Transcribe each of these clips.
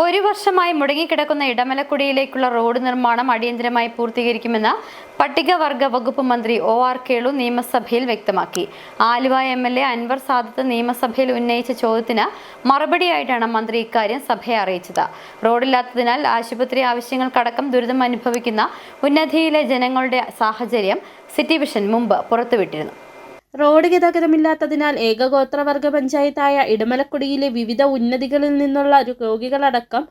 ഒരു വർഷമായി മുടങ്ങിക്കിടക്കുന്ന ഇടമലക്കുടിയിലേക്കുള്ള റോഡ് നിർമ്മാണം അടിയന്തരമായി പൂർത്തീകരിക്കുമെന്ന് പട്ടികവർഗ വകുപ്പ് മന്ത്രി ഒ.ആർ. കേളു നിയമസഭയിൽ വ്യക്തമാക്കി. ആലുവ എം.എൽ.എ. അൻവർ സാദത്ത് നിയമസഭയിൽ ഉന്നയിച്ച ചോദ്യത്തിന് മറുപടിയായിട്ടാണ് മന്ത്രി ഇക്കാര്യം സഭയെ അറിയിച്ചത്. റോഡില്ലാത്തതിനാൽ ആശുപത്രി ആവശ്യങ്ങൾക്കടക്കം ദുരിതം അനുഭവിക്കുന്ന ഉന്നതിയിലെ ജനങ്ങളുടെ സാഹചര്യം സിറ്റി വിഷൻ മുമ്പ് പുറത്തുവിട്ടിരുന്നു. റോഡ് ഗതാഗതമില്ലാത്തതിനാൽ ഏകഗോത്രവർഗ പഞ്ചായത്തായ ഇടമലക്കുടിയിലെ വിവിധ ഉന്നതികളിൽ നിന്നുള്ള രോഗികളടക്കം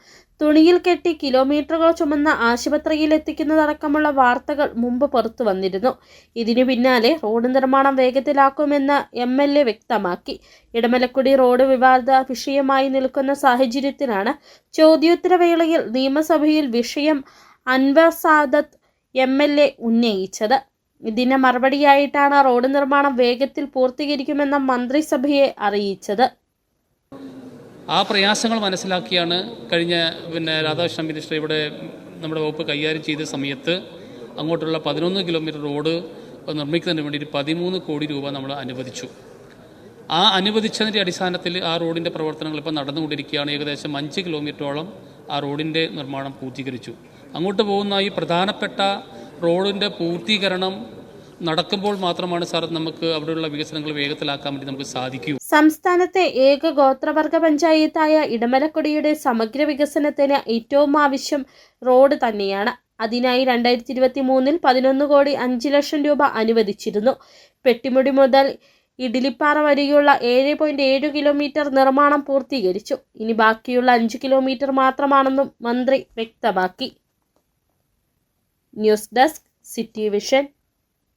തുണിയിൽ കെട്ടി കിലോമീറ്ററുകൾ ചുമന്ന ആശുപത്രിയിൽ എത്തിക്കുന്നതടക്കമുള്ള വാർത്തകൾ മുമ്പ് പുറത്തു വന്നിരുന്നു. ഇതിനു പിന്നാലെ റോഡ് നിർമ്മാണം വേഗത്തിലാക്കുമെന്ന് എം.എൽ.എ. വ്യക്തമാക്കി. ഇടമലക്കുടി റോഡ് വിവാദ വിഷയമായി നിൽക്കുന്ന സാഹചര്യത്തിലാണ് ചോദ്യോത്തരവേളയിൽ നിയമസഭയിൽ വിഷയം അൻവർ സാദത്ത് എം.എൽ.എ. ഉന്നയിച്ചത്. ഇതിന് മറുപടിയായിട്ടാണ് റോഡ് നിർമ്മാണം വേഗത്തിൽ പൂർത്തീകരിക്കുമെന്ന മന്ത്രിസഭയെ അറിയിച്ചത്. ആ പ്രയാസങ്ങൾ മനസ്സിലാക്കിയാണ് കഴിഞ്ഞ രാധാകൃഷ്ണൻ മിനിസ്റ്റർ ഇവിടെ നമ്മുടെ വകുപ്പ് കൈകാര്യം ചെയ്ത സമയത്ത് അങ്ങോട്ടുള്ള 11 കിലോമീറ്റർ റോഡ് നിർമ്മിക്കുന്നതിന് വേണ്ടി 13 കോടി രൂപ നമ്മൾ അനുവദിച്ചു. ആ അനുവദിച്ചതിൻ്റെ അടിസ്ഥാനത്തിൽ ആ റോഡിൻ്റെ പ്രവർത്തനങ്ങൾ ഇപ്പോൾ നടന്നുകൊണ്ടിരിക്കുകയാണ്. ഏകദേശം 5 കിലോമീറ്ററോളം ആ റോഡിൻ്റെ നിർമ്മാണം പൂർത്തീകരിച്ചു. അങ്ങോട്ട് പോകുന്ന ഈ പ്രധാനപ്പെട്ട റോഡിൻ്റെ പൂർത്തീകരണം നടക്കുമ്പോൾ മാത്രമാണ് സാർ നമുക്ക് അവിടെയുള്ള വികസനങ്ങൾ വേഗത്തിലാക്കാൻ വേണ്ടി നമുക്ക് സാധിക്കൂ. സംസ്ഥാനത്തെ ഏക ഗോത്രവർഗ പഞ്ചായത്തായ ഇടമലക്കുടിയുടെ സമഗ്ര വികസനത്തിന് ഏറ്റവും ആവശ്യം റോഡ് തന്നെയാണ്. അതിനായി 2023 11 കോടി 5 ലക്ഷം രൂപ അനുവദിച്ചിരുന്നു. പെട്ടിമുടി മുതൽ ഇഡലിപ്പാറ വരെയുള്ള 7.7 കിലോമീറ്റർ നിർമ്മാണം പൂർത്തീകരിച്ചു. ഇനി ബാക്കിയുള്ള 5 കിലോമീറ്റർ മാത്രമാണെന്നും മന്ത്രി വ്യക്തമാക്കി. News desk city vision.